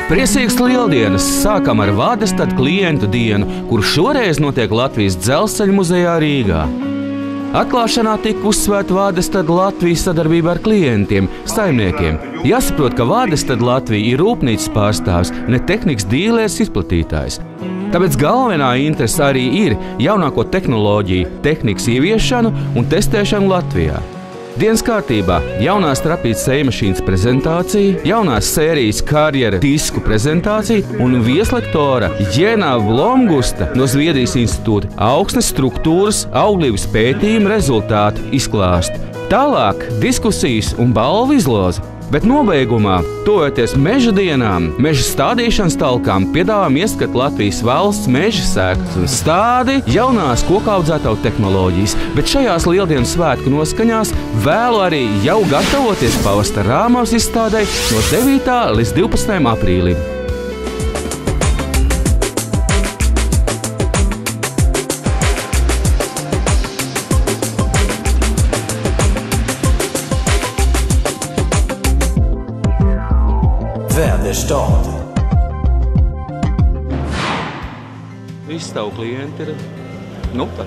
Priecīgas lieldienas sākam ar Vādestad klientu dienu, kur šoreiz notiek Latvijas Dzelzceļa muzejā Rīgā. Atklāšanā tika uzsvērta Vādestad Latvijas sadarbība ar klientiem, saimniekiem. Jāsaprot, ka Vādestad Latvija ir rūpnīcas pārstāvis, ne tehnikas dīlers izplatītājs. Tāpēc galvenā interese arī ir jaunāko tehnoloģiju, tehnikas ieviešanu un testēšanu Latvijā. Dienas kārtībā jaunās trapītas sējmašīnas prezentācija, jaunās sērijas karjera disku prezentācija un vieslektora Jēnā Blomgusta no Zviedrijas institūta augsnes struktūras auglības pētījuma rezultātu izklāst. Tālāk diskusijas un balvu izloze. Bet nobeigumā, tojoties meža dienām, meža stādīšanas talkām, piedāvājam ieskatu Latvijas valsts meža sēklas un stādi jaunās kokaudzētāju tehnoloģijas. Bet šajās lieldienu svētku noskaņās vēlu arī jau gatavoties pavasara Rāmavas izstādei no 9. līdz 12. aprīlim. Visi tavu klienti ir,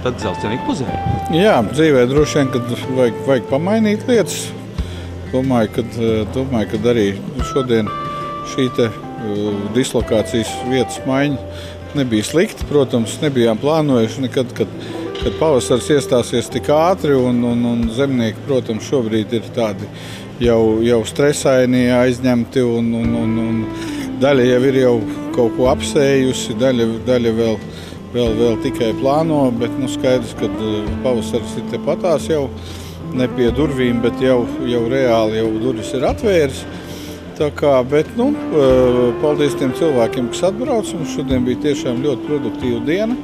tad dzelzceļnieku muzejā. Jā, dzīvē droši vien, kad vajag pamainīt lietas. Domāju, ka arī šodien šī dislokācijas vietas maiņa nebija slikta. Protams, nebijām plānojuši nekad, kad pavasars iestāsies tik ātri un zemnieki, protams, šobrīd ir tādi jau stresaini, aizņemti un daļa jau ir kaut ko apsējusi, daļa vēl tikai plāno, bet skaidrs, ka pavasars ir tepatās jau ne pie durvīm, bet jau reāli durvis ir atvēris. Paldies tiem cilvēkiem, kas atbrauc. Mums šodien bija tiešām ļoti produktīva diena.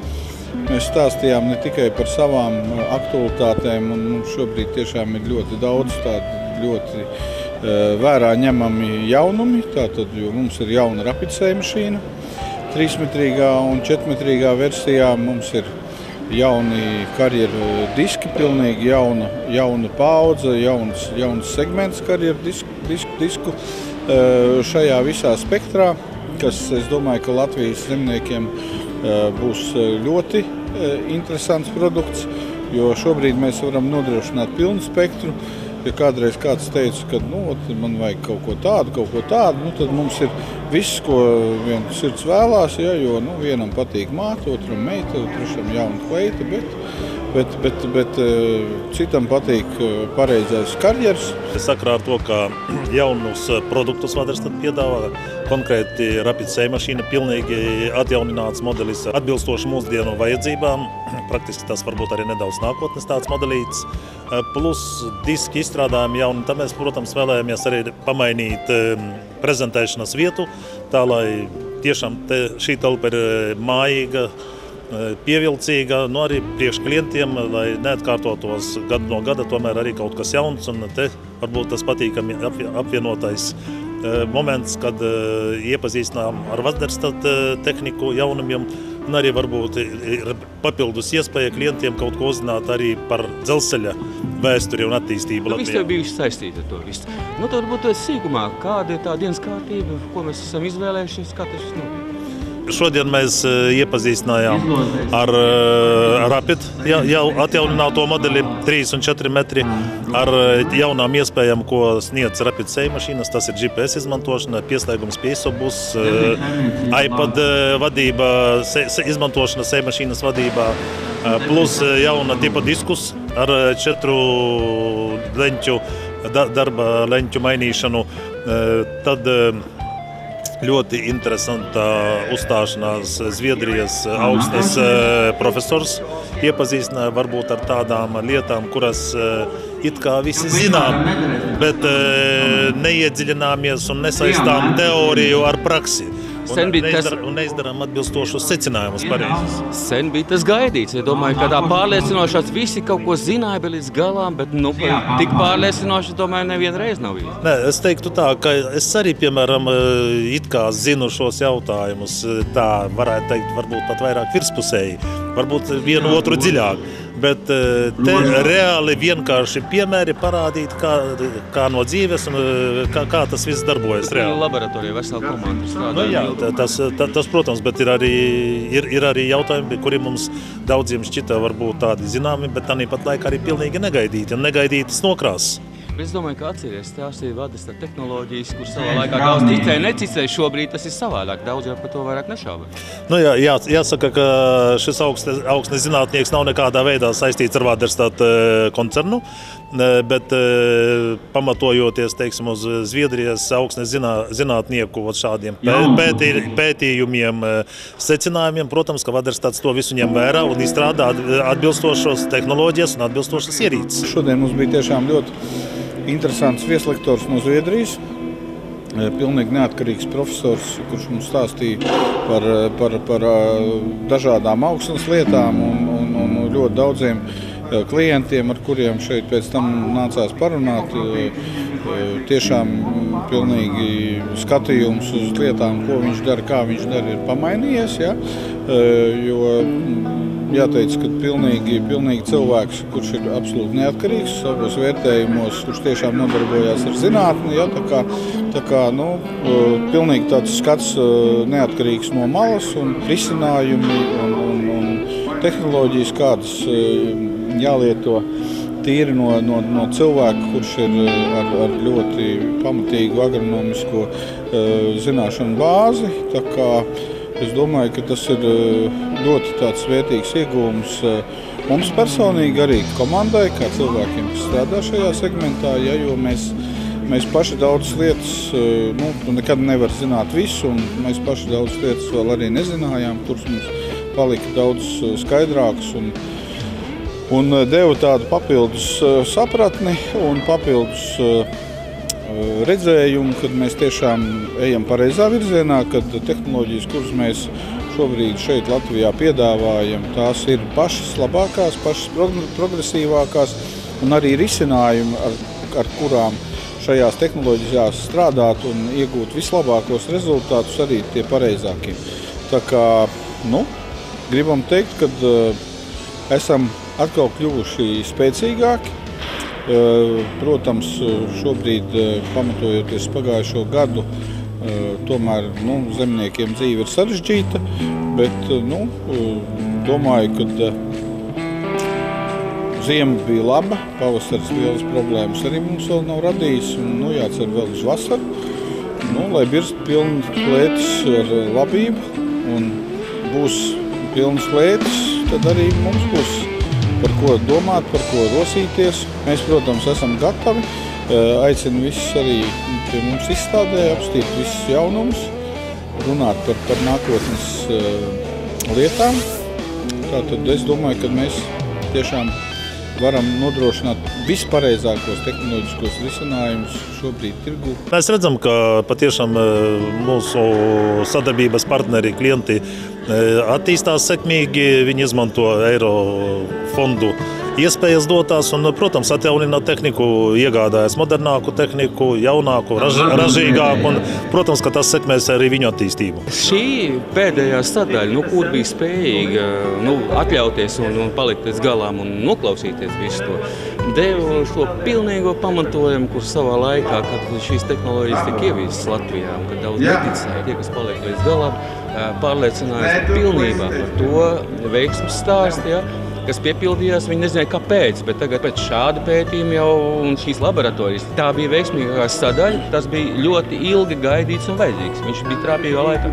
Mēs stāstījām ne tikai par savām aktualitātēm, un mums šobrīd tiešām ir ļoti daudz tādu ļoti vērā ņemami jaunumi. Tātad, jo mums ir jauna rapidssējmašīna, 3-metrīgā un 4-metrīgā versijā. Mums ir jauni karjeru diski, pilnīgi jauna paudze, jauns segments karjeru disku šajā visā spektrā, kas, es domāju, ka Latvijas zemniekiem būs ļoti interesants produkts, jo šobrīd mēs varam nodrošināt pilnu spektru. Ja kādreiz kāds teica, ka man vajag kaut ko tādu, tad mums ir viss, ko viens sirds vēlās, jo vienam patīk māte, otram meita, trešam jauna kleita, bet citam patīk pareizais karjers. Sakrā ar to, ka jaunus produktus Vādestad piedāvā, konkrēti rapidssējmašīna, pilnīgi atjaunināts modelis, atbilstoši mūsdienu vajadzībām. Praktiski tas varbūt arī nedaudz nākotnes tāds modelīts. Plus diski izstrādājumi jauni. Tad mēs, protams, vēlējāmies arī pamainīt prezentēšanas vietu, tā lai tiešām šī telpa ir mājīga, pievilcīga, arī priekš klientiem, lai neatkārtotos gadu no gada, tomēr arī kaut kas jauns, un te varbūt tas patīkami apvienotais moments, kad iepazīstinām ar Vādestad tehniku jaunumiem, un arī varbūt ir papildus iespēja klientiem kaut ko uzzināt arī par dzelzceļa vēsturi un attīstību Latvijā. Viss jau bijuši saistīti ar to visu. Tad varbūt sīkumā, kāda ir tā dienas kārtība, ko mēs esam izvēlējušies, kā tas notiek? Šodien mēs iepazīstinājām ar Rapid, jau atjaunināto modeli 3 un 4 metri, ar jaunām iespējām, ko sniedz Rapid sējmašīnas. Tas ir GPS izmantošana, pieslēgums pie isobus, iPad vadība, izmantošana sējmašīnas vadībā, plus jauna tipa diskus ar 4 leņķu, darba leņķu mainīšanu. Tad ļoti interesanta uzstāšanās Zviedrijas augsnes profesors iepazīstināja varbūt ar tādām lietām, kuras it kā visi zinām, bet neiedziļināmies un nesaistām teoriju ar praksi. Un neizdarām atbilstošus secinājumus pareizus. Sen bija tas gaidīts. Es domāju, ka tā pārliecinošās visi kaut ko zināja līdz galām, bet tik pārliecinoši, domāju, nevienreiz nav bijis. Nē, es teiktu tā, ka es arī, piemēram, it kā zinu šos jautājumus, tā varētu teikt, varbūt pat vairāk virspusēji. varbūt vienu otru dziļāk. Bet te reāli vienkārši piemēri parādīt, kā no dzīves un kā tas viss darbojas reāli. Laboratorijā vesela komanda strādā. Jā, tas, protams, bet ir arī jautājumi, kuri mums daudziem šķita varbūt tādi zināmi, bet tāpat laikā arī pilnīgi negaidīti un negaidītas nokrāsas. Es domāju, ka atceries stāstīja vadestat tehnoloģijas, kur savā laikā daudz ticēja, necicēja. Šobrīd tas ir savādāk. Daudz jau par to vairāk nešauba. Jāsaka, ka šis augsnes zinātnieks nav nekādā veidā saistīts ar vadestat koncernu, bet pamatojoties, teiksim, uz Zviedrijas augsnes zinātnieku šādiem pētījumiem, secinājumiem, protams, ka vadestats to visu ņem vērā un izstrādā atbilstošos tehnoloģijas un atbilstošas ierīces. Šodien mums bija tiešām ļoti interesants vieslektors no Zviedrijas, pilnīgi neatkarīgs profesors, kurš mums stāstīja par dažādām augsnes lietām un ļoti daudziem klientiem, ar kuriem šeit pēc tam nācās parunāt. Tiešām pilnīgi skatījums uz lietām, ko viņš dara, kā viņš dara, ir pamainījies. Ja? Jo jāteic, ka pilnīgi cilvēks, kurš ir absolūti neatkarīgs savos vērtējumos, kurš tiešām nodarbojās ar zinātni, ja, tā kā pilnīgi tāds skats neatkarīgs no malas un risinājumi un tehnoloģijas, kādas jālieto tīri no cilvēka, kurš ir ar ļoti pamatīgu agronomisko zināšanu bāzi. Tā kā es domāju, ka tas ir ļoti tāds vērtīgs iegūms mums personīgi, arī komandai, kā cilvēkiem, kas strādā šajā segmentā, ja, jo mēs paši daudzas lietas, nekad nevar zināt visu, un mēs paši daudzas lietas vēl arī nezinājām, kuras mums palika daudz skaidrākas un deva tādu papildus sapratni un papildus redzējumu, kad mēs tiešām ejam pareizā virzienā, kad tehnoloģijas, kuras mēs šobrīd šeit Latvijā piedāvājam, tās ir pašas labākās, pašas progresīvākās un arī risinājumi, ar kurām šajās tehnoloģijās strādāt un iegūt vislabākos rezultātus, arī tie pareizākie. Tā kā, gribam teikt, ka esam atkal kļuvuši spēcīgāki. Protams, šobrīd, pamatojoties pagājušo gadu, tomēr zemniekiem dzīve ir sarežģīta, bet domāju, ka ziema bija laba, pavasaris lielas problēmas arī mums vēl nav radījis, un jācer vēl uz vasaru, lai birst pilnas klētis ar labību, un būs pilnas klētis, tad arī mums būs par ko domāt, par ko rosīties. Mēs, protams, esam gatavi. Aicinu visus arī pie mums izstādē, apstīt visus jaunumus, runāt par nākotnes lietām. Tātad es domāju, ka mēs tiešām varam nodrošināt vispareizākos tehnoloģiskos risinājumus šobrīd tirgu. Mēs redzam, ka patiešām mūsu sadarbības partneri, klienti attīstās sekmīgi, viņi izmanto eiro fondu iespējas dotās un, protams, atjaunina tehniku, iegādājas modernāku tehniku, jaunāku, ražīgāku un, protams, ka tas sekmēs arī viņu attīstību. Šī pēdējā sadaļa, kur bija spējīga atļauties un palikt līdz galām un noklausīties visu to, deva šo pilnīgo pamatojumu, kur savā laikā, kad šīs tehnoloģijas tika ieviestas Latvijā, un kad daudz neticēja, tie, kas paliek līdz galām, pārliecinājās pilnībā par to veiksmes stāstu, ja, kas piepildījās, viņi nezināja, kāpēc, bet tagad pēc šāda pētījuma jau un šīs laboratorijas, tā bija veiksmīgākā sadaļa, tas bija ļoti ilgi gaidīts un vajadzīgs, viņš bija trāpīgā laikā.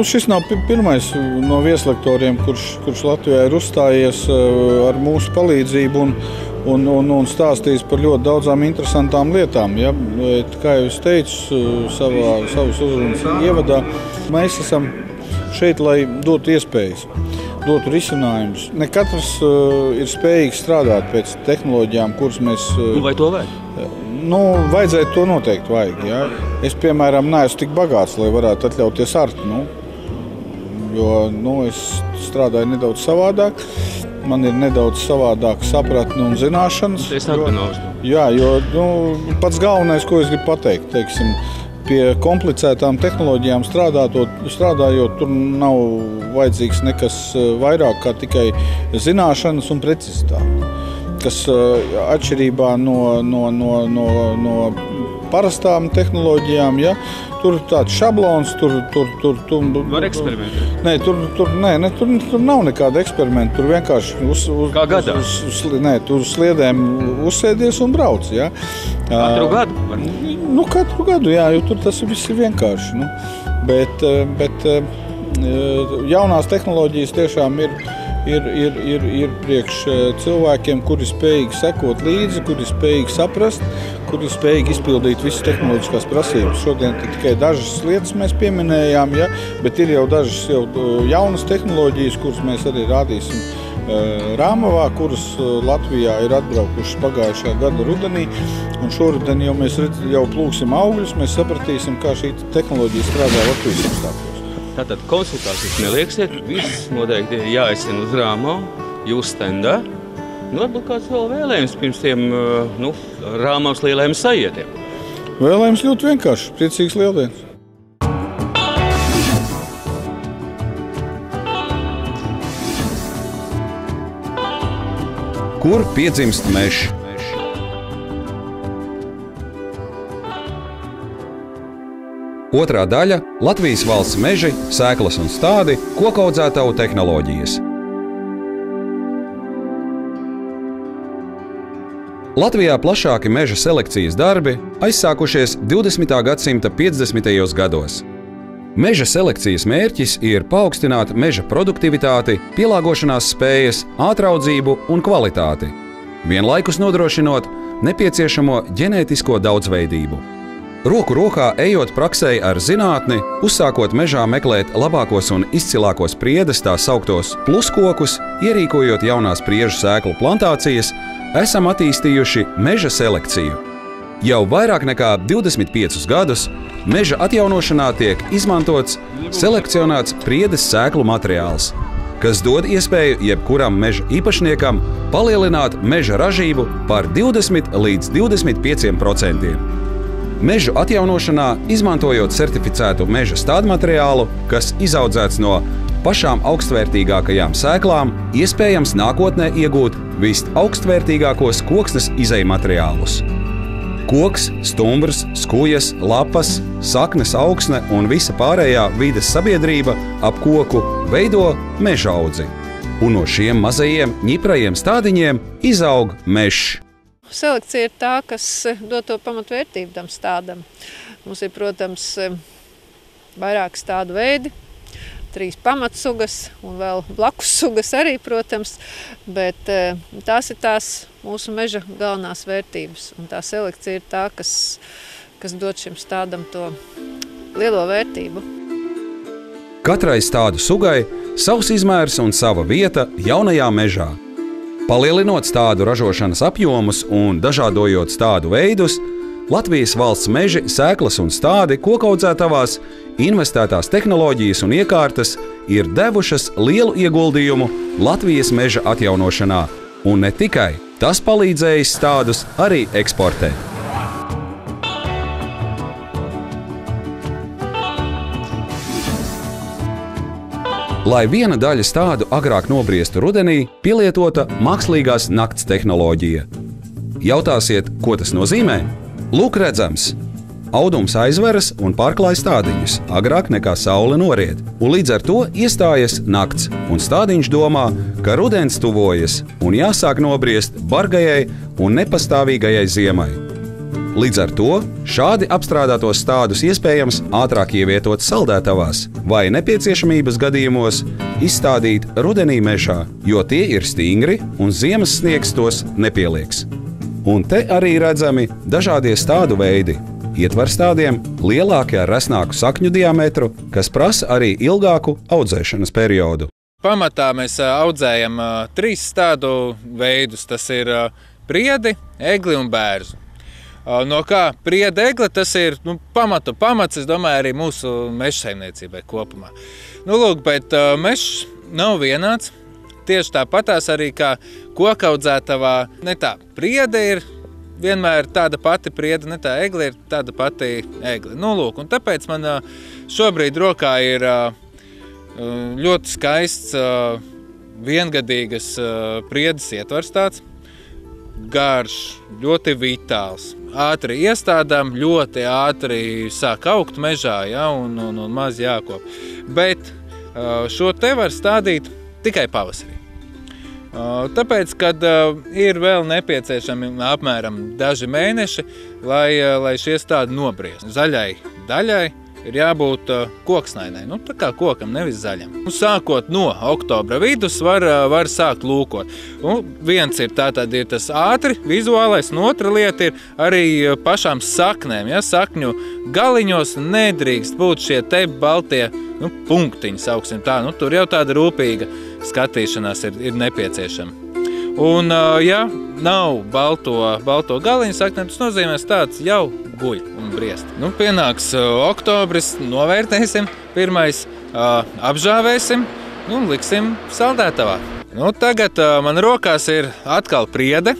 Šis nav pirmais no vieslektoriem, kurš Latvijā ir uzstājies ar mūsu palīdzību un stāstījis par ļoti daudzām interesantām lietām. Ja? Kā jau es teicu savas uzrunas ievadā, mēs esam šeit, lai dotu iespējas, dotu risinājumus. Ne katrs ir spējīgs strādāt pēc tehnoloģijām, kuras mēs... Vai to vajag? Vajadzētu to noteikti vajag. Ja? Es, piemēram, neesmu tik bagāts, lai varētu atļauties arti, jo es strādāju nedaudz savādāk. Man ir nedaudz savādāka sapratne un zināšanas. Es atbinošu. Jā, jo pats galvenais, ko es gribu pateikt, teiksim, pie komplicētām tehnoloģijām strādājot, tur nav vajadzīgs nekas vairāk kā tikai zināšanas un precizitāte, kas atšķirībā no parastām tehnoloģijām, ja, tur ir tāds šablons, tur Var eksperimentēt? Nē, tur nav nekāda eksperimenta. Tur vienkārši Kā gadā? Tur uz sliedēm uzsēdies un brauc. Ja. Katru gadu? Katru gadu, jā, jo tur tas viss ir vienkārši. Bet jaunās tehnoloģijas tiešām ir priekš cilvēkiem, kuri spējīgi sekot līdzi, kuri spējīgi saprast, kuri spējīgi izpildīt visas tehnoloģiskās prasības. Šodien tikai dažas lietas mēs pieminējām, ja, bet ir jau dažas jaunas tehnoloģijas, kuras mēs arī rādīsim Rāmavā, kuras Latvijā ir atbraukušas pagājušā gada rudenī. Un šoruden mēs jau plūksim augļus, mēs sapratīsim, kā šī tehnoloģija strādā Latvijas apstākļos. Tātad konsultācijas nelieksiet, viss noteikti jāizsina uz Rāmavu, jūs stendā. Varbūt kāds vēl vēlējums pirms tiem Rāmavas lielajiem sajietiem? Vēlējums ļoti vienkārši, priecīgs lieldienas. Kur piedzimst mežs? Otrā daļa – Latvijas valsts meži, sēklas un stādi, kokaudzētavu tehnoloģijas. Latvijā plašāki meža selekcijas darbi aizsākušies 20. gadsimta 50. gados. Meža selekcijas mērķis ir paaugstināt meža produktivitāti, pielāgošanās spējas, ātraudzību un kvalitāti, vienlaikus nodrošinot nepieciešamo ģenētisko daudzveidību. Roku rokā ejot praksē ar zinātni, uzsākot mežā meklēt labākos un izcilākos priedes tā sauktos pluskokus, ierīkojot jaunās priežu sēklu plantācijas, esam attīstījuši meža selekciju. Jau vairāk nekā 25 gadus meža atjaunošanā tiek izmantots selekcionēts priedes sēklu materiāls, kas dod iespēju jebkuram meža īpašniekam palielināt meža ražību par 20 līdz 25%. Mežu atjaunošanā izmantojot certificētu meža stādmateriālu, kas izaudzēts no pašām augstvērtīgākajām sēklām, iespējams nākotnē iegūt visaugstvērtīgākos koksnes izejmateriālus. Koks, stumbrs, skujas, lapas, saknes augsne un visa pārējā vides sabiedrība ap koku veido mežaudzi. Un no šiem mazajiem ņiprajiem stādiņiem izaug mežs. Selekcija ir tā, kas dod to pamatvērtību tam stādam. Mums ir, protams, vairāk stādu veidi, 3 pamatsugas un vēl blakus sugas arī, protams, bet tās ir tās mūsu meža galvenās vērtības. Un tā selekcija ir tā, kas dod šim stādam to lielo vērtību. Katrai stādu sugai savs izmērs un sava vieta jaunajā mežā. Palielinot stādu ražošanas apjomus un dažādojot stādu veidus, Latvijas valsts meži, sēklas un stādi kokaudzētavās investētās tehnoloģijas un iekārtas ir devušas lielu ieguldījumu Latvijas meža atjaunošanā. Un ne tikai, tas palīdzējis stādus arī eksportēt. Lai viena daļa stādu agrāk nobriestu rudenī, pielietota mākslīgās nakts tehnoloģija. Jautāsiet, ko tas nozīmē? Lūk redzams, audums aizveras un pārklāj stādiņus, agrāk nekā saule noriet, un līdz ar to iestājas nakts, un stādiņš domā, ka rudens tuvojas un jāsāk nobriest bargajai un nepastāvīgajai ziemai. Līdz ar to šādi apstrādātos stādus iespējams ātrāk ievietot saldētavās vai nepieciešamības gadījumos izstādīt rudenī mežā, jo tie ir stingri un ziemas sniegs tos nepielieks. Un te arī redzami dažādie stādu veidi. Ietver stādiem lielākie ar resnāku sakņu diametru, kas prasa arī ilgāku audzēšanas periodu. Pamatā mēs audzējam 3 stādu veidus. Tas ir priedi, egli un bērzu. No kā prieda egle, tas ir pamats, es domāju, arī mūsu meža saimniecībai kopumā. Lūk, bet mežs nav vienāds. Tieši tāpatās arī kā kokaudzētavā, ne tā, priede ir vienmēr tāda pati priede, ne tā egle, ir tāda pati egle. Nu, lūk, un tāpēc man šobrīd rokā ir ļoti skaists viengadīgas priedes ietvars tāds, garš, ļoti vitāls, ātri iestādām, ļoti ātri sāk augt mežā, ja, un maz jākop. Bet šo te var stādīt tikai pavasarī. Tāpēc, kad ir vēl nepieciešami apmēram daži mēneši, lai šie stādi nobriest. Zaļai daļai ir jābūt koksnainai, nu tā kā kokam, nevis zaļam. Sākot no oktobra vidus var sākt lūkot. Viens ir tātad ir tas ātri vizuālais, un otra lieta ir arī pašām saknēm. Ja? Sakņu galiņos nedrīkst būt šie te baltie punktiņi, sauksim tā. Tur jau tāda rūpīga skatīšanās ir nepieciešama. Un, ja nav balto galiņu saknēm, tas nozīmē, tāds jau guļ un briest. Pienāks oktobris, novērtēsim, pirmais apžāvēsim un liksim saldētavā. Tagad man rokās ir atkal priede.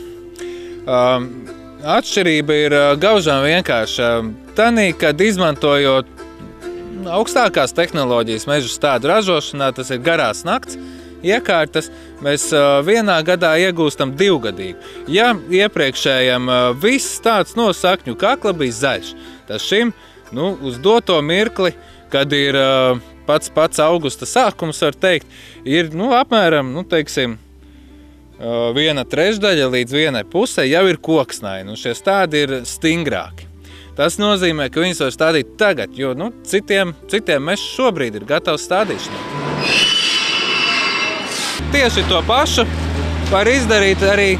Atšķirība ir gaužām vienkārša. Tanī, kad izmantojot augstākās tehnoloģijas mežu stādu ražošanā, tas ir garās nakts iekārtas, mēs vienā gadā iegūstam 2-gadīgu. Ja iepriekšējam viss tāds no sakņu kakla bija zaļš, tad šim uz doto mirkli, kad ir pats augusta sākums, var teikt, ir apmēram, teiksim, 1/3 līdz 1/2 jau ir koksnaini, un šie stādi ir stingrāki. Tas nozīmē, ka viņus var stādīt tagad, jo citiem mežs šobrīd ir gatavs stādīšanai. Tieši to pašu var izdarīt arī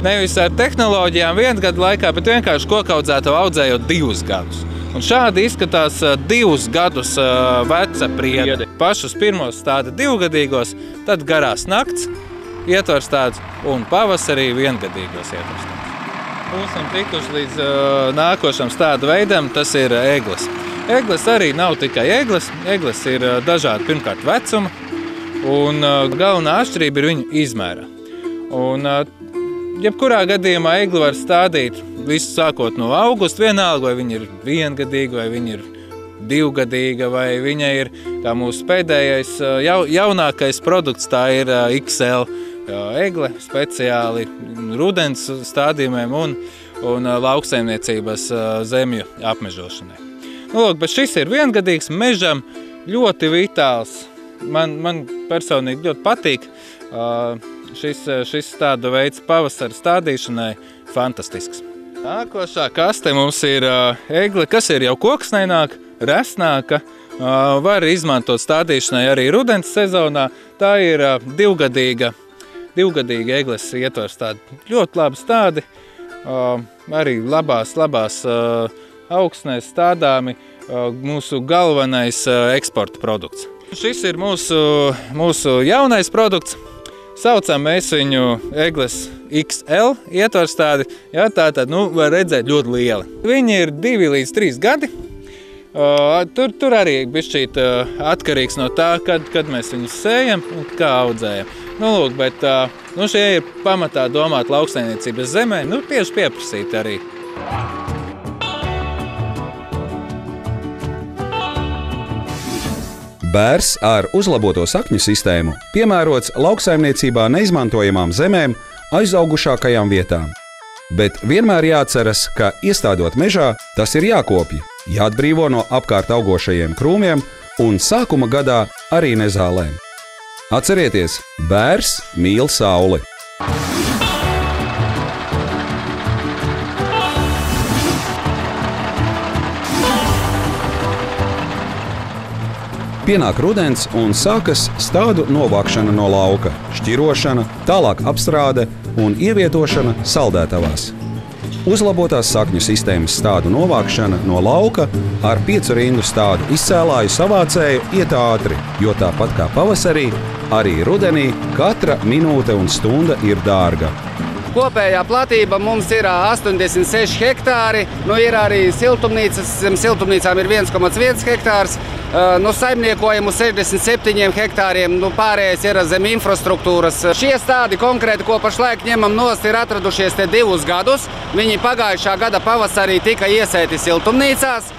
nevis ar tehnoloģijām 1 gadu laikā, bet vienkārši kokaudzētavu audzējot 2 gadus. Un šādi izskatās 2 gadus veca priede. Pašus pirmos stāda 2-gadīgos, tad garās nakts ietvars tāds un pavasarī 1-gadīgos ietvars tāds. Būsim tikuši līdz nākošam stādu veidam, tas ir egles. Egles arī nav tikai egles. Egles ir dažādi pirmkārt vecuma, un galvenā atšķirība ir viņu izmērā. Un jebkurā gadījumā egli var stādīt visu sākot no augusta, vienalga, vai viņa ir 1-gadīga, vai viņa ir 2-gadīga, vai viņa ir, kā mūsu pēdējais jaunākais produkts, tā ir XL egle, speciāli rudens stādījumiem un lauksaimniecības zemju apmežošanai. Lūk, bet šis ir 1-gadīgs, mežam ļoti vitāls. Man personīgi ļoti patīk šis tāda veids pavasara stādīšanai, fantastisks. Nākošā kaste mums ir egle, kas ir jau koksnaināka, resnāka, var izmantot stādīšanai arī rudens sezonā. Tā ir 2-gadīga egles ietvars, tādi ļoti labi stādi, arī labās augsnēs stādāmi, mūsu galvenais eksporta produkts. Šis ir mūsu jaunais produkts. Saucam mēs viņu egles XL ietvars tādi. Ja, tātad, var redzēt ļoti lieli. Viņi ir 2 līdz 3 gadi. Tur arī bišķīt atkarīgs no tā, kad mēs viņus sējam un kā audzējam. Lūk, bet šie ir pamatā domāt lauksaimniecības zemē, tieši pieprasīt arī. Bērs ar uzlaboto sakņu sistēmu piemērots lauksaimniecībā neizmantojamām zemēm aizaugušākajām vietām. Bet vienmēr jāatceras, ka iestādot mežā, tas ir jākopja, jāatbrīvo no apkārt augošajiem krūmiem un sākuma gadā arī nezālēm. Atcerieties, bērs mīl sauli! Pienāk rudens un sākas stādu novākšana no lauka, šķirošana, tālāk apstrāde un ievietošana saldētavās. Uzlabotās sakņu sistēmas stādu novākšana no lauka ar 5 rindu stādu izcēlāju savācēju iet ātri, jo tāpat kā pavasarī, arī rudenī katra minūte un stunda ir dārga. Kopējā platība mums ir 86 hektāri, ir arī siltumnīcas, zem siltumnīcām ir 1,1 hektārs. saimniekojam uz 67 hektāriem, pārējais ir zem infrastruktūras. Šie stādi konkrēti, ko pašlaik ņemam nost, ir atradušies te 2 gadus. Viņi pagājušā gada pavasarī tika iesēti siltumnīcās.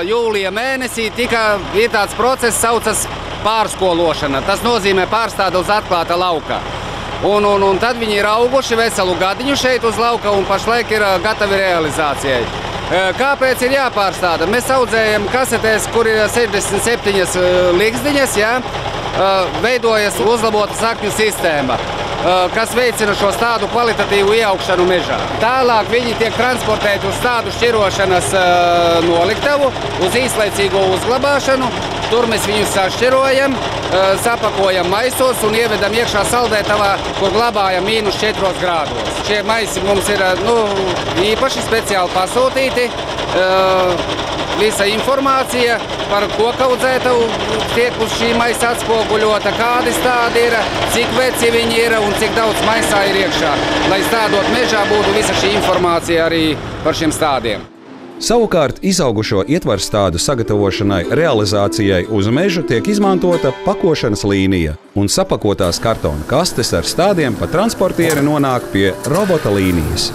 Jūlija mēnesī ir tāds process, saucas pārskološana. Tas nozīmē pārstāda uz atklāta lauka. Un tad viņi ir auguši veselu gadiņu šeit uz lauka un pašlaik ir gatavi realizācijai. Kāpēc ir jāpārstāda? Mēs audzējam kasetēs, kur ir 67 ligzdiņas, veidojas uzlabota sakņu sistēma, kas veicina šo stādu kvalitatīvu ieaugšanu mežā. Tālāk viņi tiek transportēti uz stādu šķirošanas noliktavu, uz īslaicīgo uzglabāšanu. Tur mēs viņus sašķirojam, sapakojam maisos un ievedam iekšā saldētavā, kur glabājam -4 grādos. Šie maisi mums ir īpaši speciāli pasūtīti. Visa informācija par kokaudzētavu tiek uz šī maisa atspoguļota, kādi stādi ir, cik veci viņi ir un cik daudz maisā ir iekšā. Lai stādot mežā būtu visa šī informācija arī par šiem stādiem. Savukārt izaugušo ietvaru stādu sagatavošanai realizācijai uz mežu tiek izmantota pakošanas līnija, un sapakotās kartona kastes ar stādiem pa transportieri nonāk pie robota līnijas.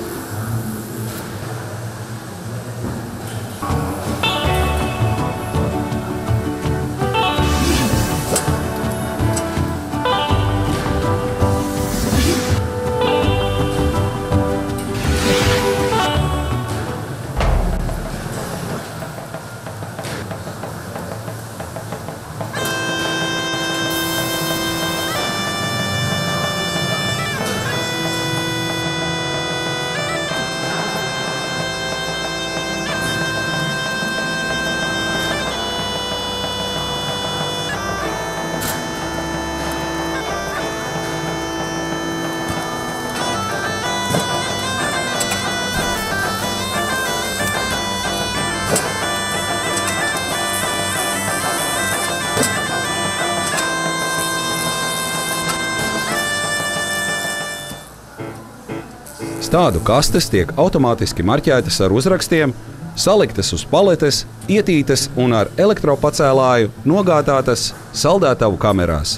Stādu kastes tiek automātiski marķētas ar uzrakstiem, saliktas uz paletes, ietītas un ar elektropacēlāju nogādātas saldētavu kamerās.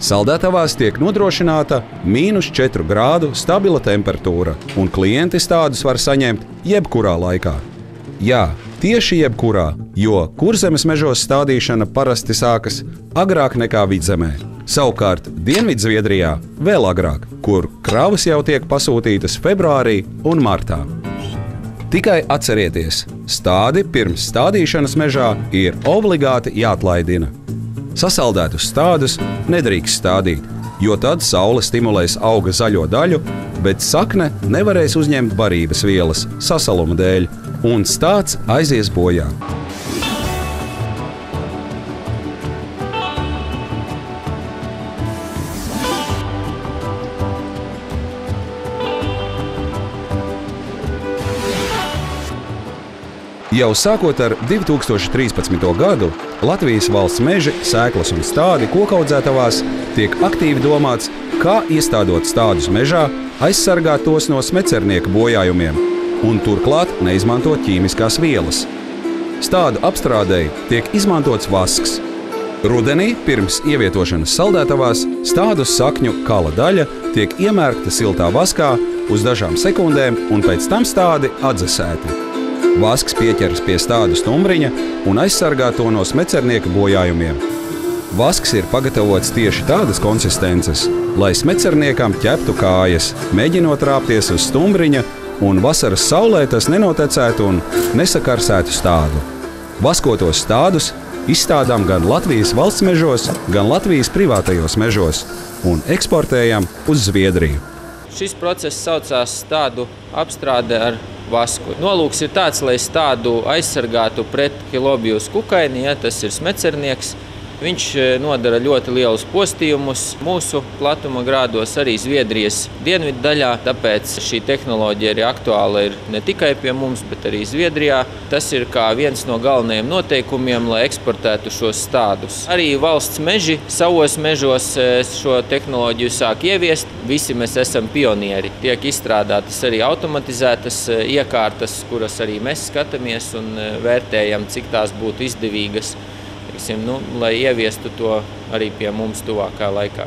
Saldētavās tiek nodrošināta -4 grādu stabila temperatūra, un klienti stādus var saņemt jebkurā laikā. Jā, tieši jebkurā, jo Kurzemes mežos stādīšana parasti sākas agrāk nekā Vidzemē. Savukārt Dienvidzviedrijā vēl agrāk, kur kravas jau tiek pasūtītas februārī un martā. Tikai atcerieties, stādi pirms stādīšanas mežā ir obligāti jāatlaidina. Sasaldētus stādus nedrīkst stādīt, jo tad saule stimulēs auga zaļo daļu, bet sakne nevarēs uzņemt barības vielas sasaluma dēļ, un stāds aizies bojā. Jau sākot ar 2013. gadu, Latvijas valsts meži, sēklas un stādi kokaudzētavās tiek aktīvi domāts, kā iestādot stādus mežā, aizsargāt tos no smecernieka bojājumiem un turklāt neizmantot ķīmiskās vielas. Stādu apstrādēji tiek izmantots vasks. Rudenī pirms ievietošanas saldētavās stādus sakņu kala daļa tiek iemērkta siltā vaskā uz dažām sekundēm un pēc tam stādi atdzesēti. Vasks pieķeras pie stādu stumbriņa un aizsargā to no smecernieka bojājumiem. Vasks ir pagatavots tieši tādas konsistences, lai smecerniekam ķeptu kājas, mēģinot rāpties uz stumbriņa, un vasaras saulē tas nenotecētu un nesakarsētu stādu. Vaskotos stādus izstādām gan Latvijas valsts mežos, gan Latvijas privātajos mežos un eksportējam uz Zviedriju. Šis process saucās stādu apstrāde ar vasku. Nolūks ir tāds, lai stādu aizsargātu pret Hilobijus kukaini, ja tas ir smecernieks, Viņš nodara ļoti lielus postījumus mūsu platuma grādos, arī Zviedrijas dienvidu daļā. Tāpēc šī tehnoloģija arī aktuāla ir ne tikai pie mums, bet arī Zviedrijā. Tas ir kā viens no galvenajiem noteikumiem, lai eksportētu šos stādus. Arī valsts meži savos mežos šo tehnoloģiju sāk ieviest. Visi mēs esam pionieri. Tiek izstrādātas arī automatizētas iekārtas, kuras arī mēs skatāmies un vērtējam, cik tās būtu izdevīgas. Lai ieviestu to arī pie mums tuvākā laikā.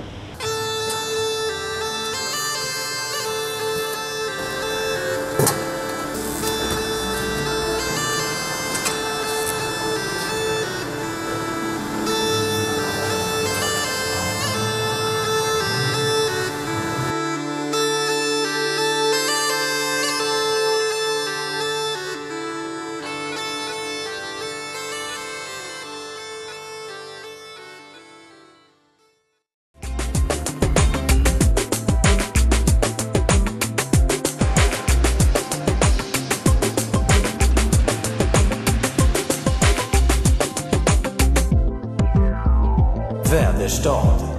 Väderstad.